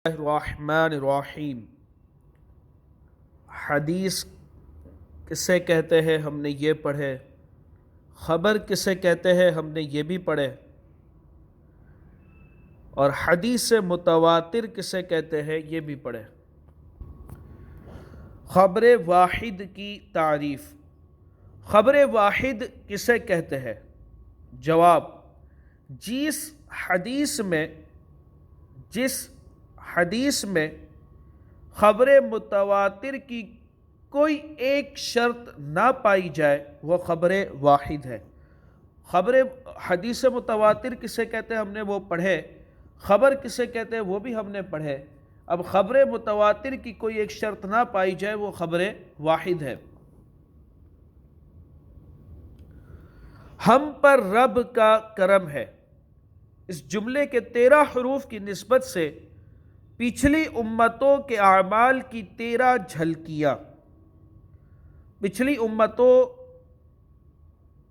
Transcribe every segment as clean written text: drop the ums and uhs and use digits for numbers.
الرحمن الرحیم۔ حدیث کسے کہتے ہیں ہم نے یہ پڑھے، خبر کسے کہتے ہیں ہم نے یہ بھی پڑھے، اور حدیث متواتر کسے کہتے ہیں یہ بھی پڑھے۔ خبر واحد کی تعریف۔ خبر واحد کسے کہتے ہیں؟ جواب: جس حدیث میں خبر متواتر کی کوئی ایک شرط نہ پائی جائے وہ خبر واحد ہے۔ حدیث متواتر کسے کہتے ہیں ہم نے وہ پڑھے، خبر کسے کہتے ہیں وہ بھی ہم نے پڑھے۔ اب خبر متواتر کی کوئی ایک شرط نہ پائی جائے وہ خبر واحد ہے۔ ہم پر رب کا کرم ہے، اس جملے کے 13 حروف کی نسبت سے پچھلی امتوں کے اعمال کی 13 جھلکیاں، پچھلی امتوں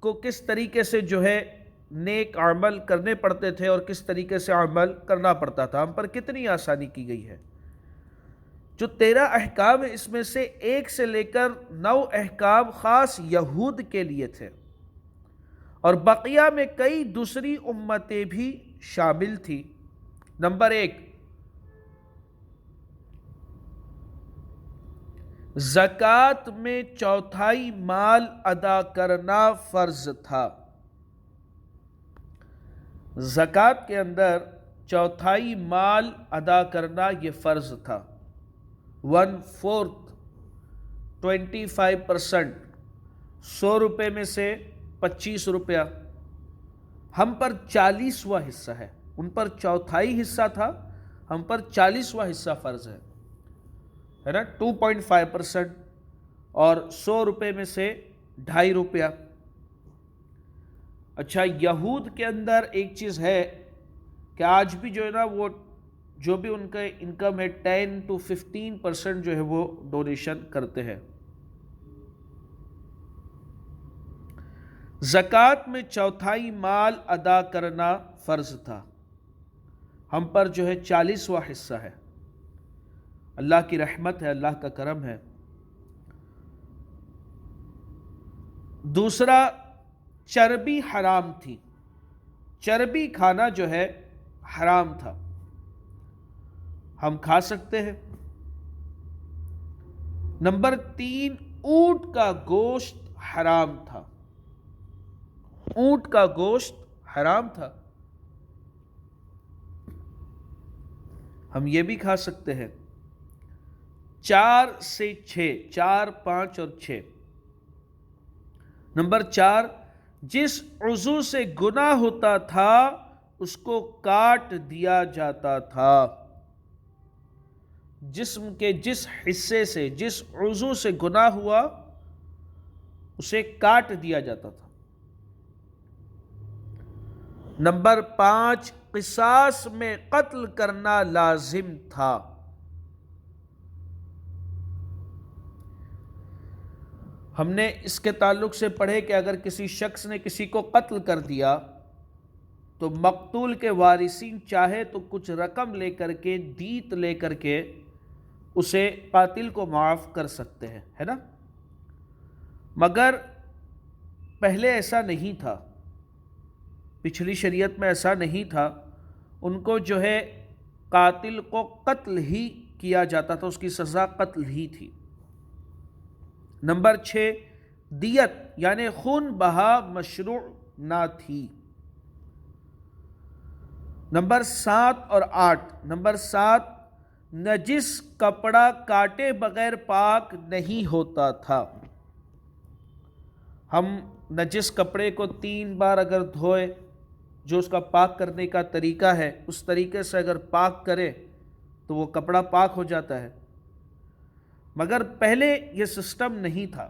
کو کس طریقے سے نیک عمل کرنے پڑتے تھے اور کس طریقے سے عمل کرنا پڑتا تھا، ہم پر کتنی آسانی کی گئی ہے۔ جو 13 احکام ہیں اس میں سے 1 سے لے کر 9 احکام خاص یہود کے لیے تھے، اور بقیہ میں کئی دوسری امتیں بھی شامل تھی۔ نمبر 1، زکوٰۃ میں 1/4 مال ادا کرنا فرض تھا۔ زکوٰۃ کے اندر 1/4 مال ادا کرنا یہ فرض تھا۔ 1/4 25%، 100 روپے میں سے 25 روپیہ، ہم پر 40واں حصہ ہے۔ ان پر 1/4 حصہ تھا، ہم پر 40واں حصہ فرض ہے نا، 2.5%، اور 100 روپے میں سے 2.5 روپیہ۔ اچھا، یہود کے اندر ایک چیز ہے کہ آج بھی وہ جو بھی ان کا انکم ہے 10 to 15% وہ ڈونیشن کرتے ہیں۔ زکوٰۃ میں 1/4 مال ادا کرنا فرض تھا، ہم پر 40واں حصہ ہے۔ اللہ کی رحمت ہے، اللہ کا کرم ہے۔ دوسرا، چربی حرام تھی، چربی کھانا حرام تھا، ہم کھا سکتے ہیں۔ نمبر 3، اونٹ کا گوشت حرام تھا، اونٹ کا گوشت حرام تھا، ہم یہ بھی کھا سکتے ہیں۔ 4 سے 6، 4، 5 اور 6۔ نمبر 4، جس عضو سے گناہ ہوتا تھا اس کو کاٹ دیا جاتا تھا، جسم کے جس حصے سے، جس عضو سے گناہ ہوا اسے کاٹ دیا جاتا تھا۔ نمبر 5، قصاص میں قتل کرنا لازم تھا، ہم نے اس کے تعلق سے پڑھے کہ اگر کسی شخص نے کسی کو قتل کر دیا تو مقتول کے وارثین چاہے تو کچھ رقم لے کر کے، دیت لے کر کے اسے قاتل کو معاف کر سکتے ہیں، ہے نا۔ مگر پہلے ایسا نہیں تھا، پچھلی شریعت میں ایسا نہیں تھا، ان کو قاتل کو قتل ہی کیا جاتا تھا، اس کی سزا قتل ہی تھی۔ نمبر 6، دیت یعنی خون بہا مشروع نہ تھی۔ نمبر 7 اور 8۔ نمبر 7، نجس کپڑا کاٹے بغیر پاک نہیں ہوتا تھا، ہم نجس کپڑے کو 3 بار اگر دھوئے، جو اس کا پاک کرنے کا طریقہ ہے اس طریقے سے اگر پاک کرے تو وہ کپڑا پاک ہو جاتا ہے، مگر پہلے یہ سسٹم نہیں تھا۔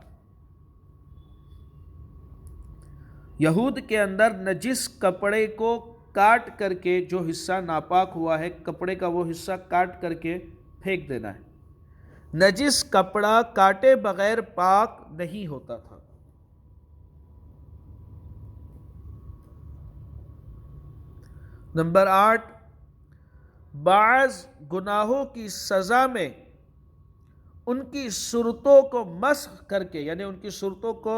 یہود کے اندر نجس کپڑے کو کاٹ کر کے جو حصہ ناپاک ہوا ہے، کپڑے کا وہ حصہ کاٹ کر کے پھینک دینا ہے۔ نجس کپڑا کاٹے بغیر پاک نہیں ہوتا تھا۔ نمبر 8، بعض گناہوں کی سزا میں ان کی صورتوں کو مسخ کر کے، یعنی ان کی صورتوں کو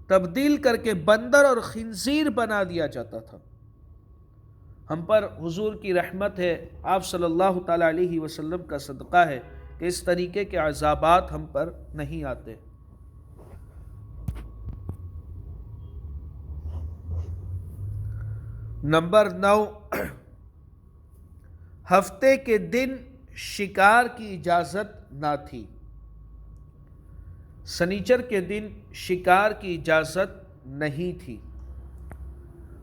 تبدیل کر کے بندر اور خنزیر بنا دیا جاتا تھا۔ ہم پر حضور کی رحمت ہے، آپ صلی اللہ تعالی علیہ وسلم کا صدقہ ہے کہ اس طریقے کے عذابات ہم پر نہیں آتے۔ نمبر 9، ہفتے کے دن شکار کی اجازت نہ تھی۔ سنیچر کے دن شکار کی اجازت نہیں تھی۔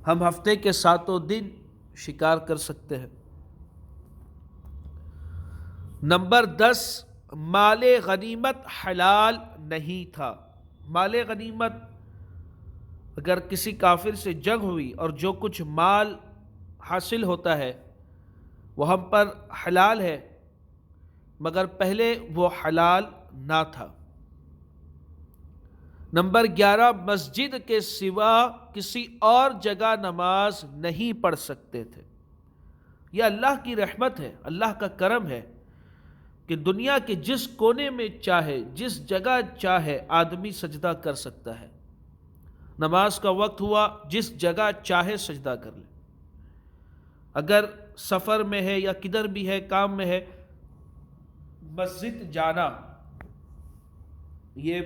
ہم ہفتے کے 7 دن شکار کر سکتے ہیں۔ نمبر 10، مال غنیمت حلال نہیں تھا۔ مال غنیمت، اگر کسی کافر سے جنگ ہوئی اور جو کچھ مال حاصل ہوتا ہے وہ ہم پر حلال ہے، مگر پہلے وہ حلال نہ تھا۔ نمبر 11، مسجد کے سوا کسی اور جگہ نماز نہیں پڑھ سکتے تھے۔ یہ اللہ کی رحمت ہے، اللہ کا کرم ہے کہ دنیا کے جس کونے میں چاہے، جس جگہ چاہے آدمی سجدہ کر سکتا ہے۔ نماز کا وقت ہوا، جس جگہ چاہے سجدہ کر لے۔ اگر سفر میں ہے یا کدھر بھی ہے، کام میں ہے، مسجد جانا، یہ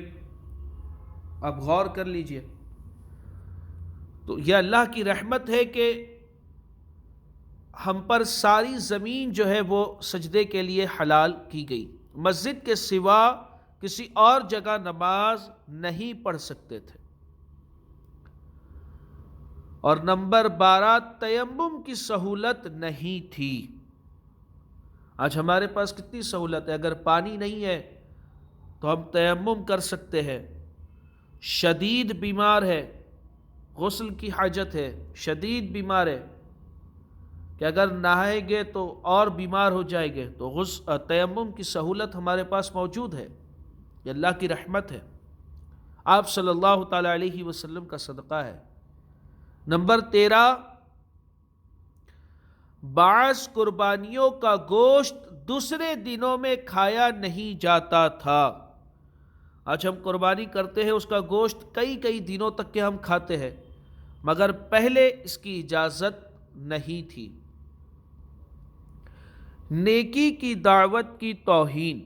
آپ غور کر لیجئے۔ تو یہ اللہ کی رحمت ہے کہ ہم پر ساری زمین جو ہے وہ سجدے کے لیے حلال کی گئی۔ مسجد کے سوا کسی اور جگہ نماز نہیں پڑھ سکتے تھے۔ اور نمبر 12، تیمم کی سہولت نہیں تھی۔ آج ہمارے پاس کتنی سہولت ہے، اگر پانی نہیں ہے تو ہم تیمم کر سکتے ہیں۔ شدید بیمار ہے، غسل کی حاجت ہے، شدید بیمار ہے کہ اگر نہائیں گے تو اور بیمار ہو جائیں گے، تو تیمم کی سہولت ہمارے پاس موجود ہے۔ یہ اللہ کی رحمت ہے، آپ صلی اللہ تعالی علیہ وسلم کا صدقہ ہے۔ نمبر 13، بعض قربانیوں کا گوشت دوسرے دنوں میں کھایا نہیں جاتا تھا۔ آج ہم قربانی کرتے ہیں، اس کا گوشت کئی دنوں تک کے ہم کھاتے ہیں، مگر پہلے اس کی اجازت نہیں تھی۔ نیکی کی دعوت کی توہین۔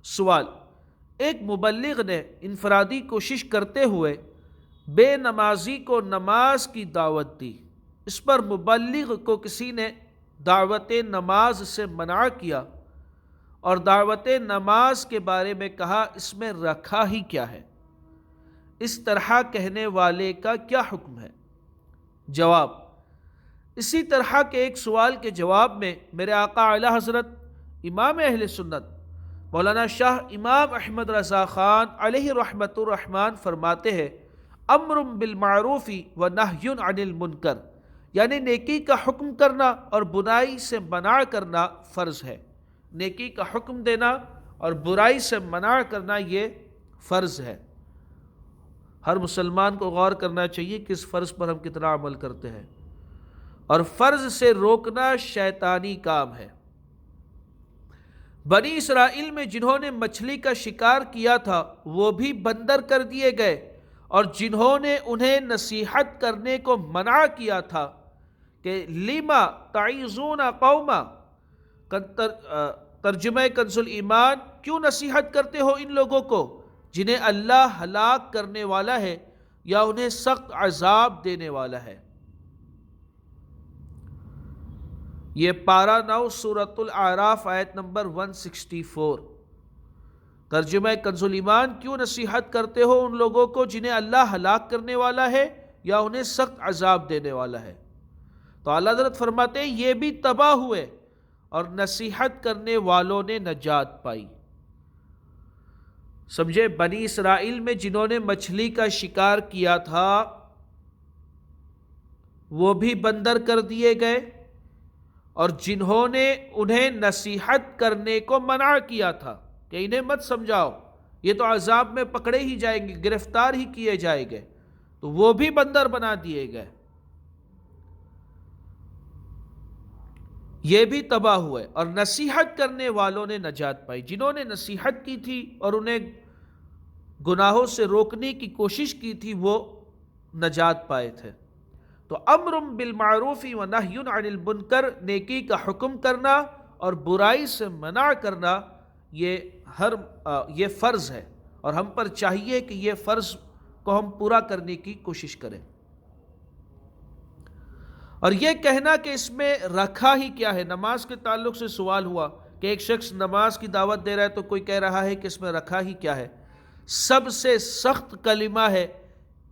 سوال، ایک مبلغ نے انفرادی کوشش کرتے ہوئے بے نمازی کو نماز کی دعوت دی۔ اس پر مبلغ کو کسی نے دعوت نماز سے منع کیا اور دعوت نماز کے بارے میں کہا اس میں رکھا ہی کیا ہے؟ اس طرح کہنے والے کا کیا حکم ہے؟ جواب، اسی طرح کے ایک سوال کے جواب میں میرے آقا اعلی حضرت امام اہل سنت مولانا شاہ امام احمد رضا خان علیہ رحمت الرحمن فرماتے ہیں، امر بالمعروف و نہی عن المنکر، یعنی نیکی کا حکم کرنا اور برائی سے منع کرنا فرض ہے۔ نیکی کا حکم دینا اور برائی سے منع کرنا یہ فرض ہے۔ ہر مسلمان کو غور کرنا چاہیے کہ اس فرض پر ہم کتنا عمل کرتے ہیں، اور فرض سے روکنا شیطانی کام ہے۔ بنی اسرائیل میں جنہوں نے مچھلی کا شکار کیا تھا وہ بھی بندر کر دیے گئے، اور جنہوں نے انہیں نصیحت کرنے کو منع کیا تھا کہ لما تعیذون قوما، ترجمہ کنز ایمان، کیوں نصیحت کرتے ہو ان لوگوں کو جنہیں اللہ ہلاک کرنے والا ہے یا انہیں سخت عذاب دینے والا ہے۔ یہ پارہ 9 سورۃ الاعراف آیت نمبر 164۔ ترجمہ کنز ایمان، کیوں نصیحت کرتے ہو ان لوگوں کو جنہیں اللہ ہلاک کرنے والا ہے یا انہیں سخت عذاب دینے والا ہے۔ تو اعلیٰ حضرت فرماتے ہیں یہ بھی تباہ ہوئے اور نصیحت کرنے والوں نے نجات پائی۔ سمجھے، بنی اسرائیل میں جنہوں نے مچھلی کا شکار کیا تھا وہ بھی بندر کر دیے گئے، اور جنہوں نے انہیں نصیحت کرنے کو منع کیا تھا کہ انہیں مت سمجھاؤ، یہ تو عذاب میں پکڑے ہی جائیں گے، گرفتار ہی کیے جائیں گے، تو وہ بھی بندر بنا دیے گئے۔ یہ بھی تباہ ہوئے، اور نصیحت کرنے والوں نے نجات پائی، جنہوں نے نصیحت کی تھی اور انہیں گناہوں سے روکنے کی کوشش کی تھی وہ نجات پائے تھے۔ تو امر بالمعروف و نہی عن المنکر، نیکی کا حکم کرنا اور برائی سے منع کرنا، یہ فرض ہے، اور ہم پر چاہیے کہ یہ فرض کو ہم پورا کرنے کی کوشش کریں۔ اور یہ کہنا کہ اس میں رکھا ہی کیا ہے، نماز کے تعلق سے سوال ہوا کہ ایک شخص نماز کی دعوت دے رہا ہے تو کوئی کہہ رہا ہے کہ اس میں رکھا ہی کیا ہے۔ سب سے سخت کلمہ ہے،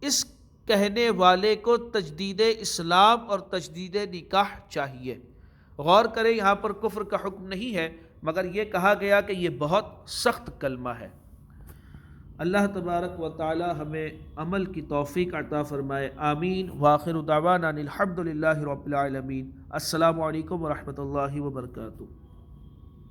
اس کہنے والے کو تجدید اسلام اور تجدید نکاح چاہیے۔ غور کریں، یہاں پر کفر کا حکم نہیں ہے، مگر یہ کہا گیا کہ یہ بہت سخت کلمہ ہے۔ اللہ تبارک و تعالی ہمیں عمل کی توفیق عطا فرمائے، آمین۔ وآخر دعوانا الحمد للہ رب العالمین۔ السلام علیکم ورحمۃ اللہ وبرکاتہ۔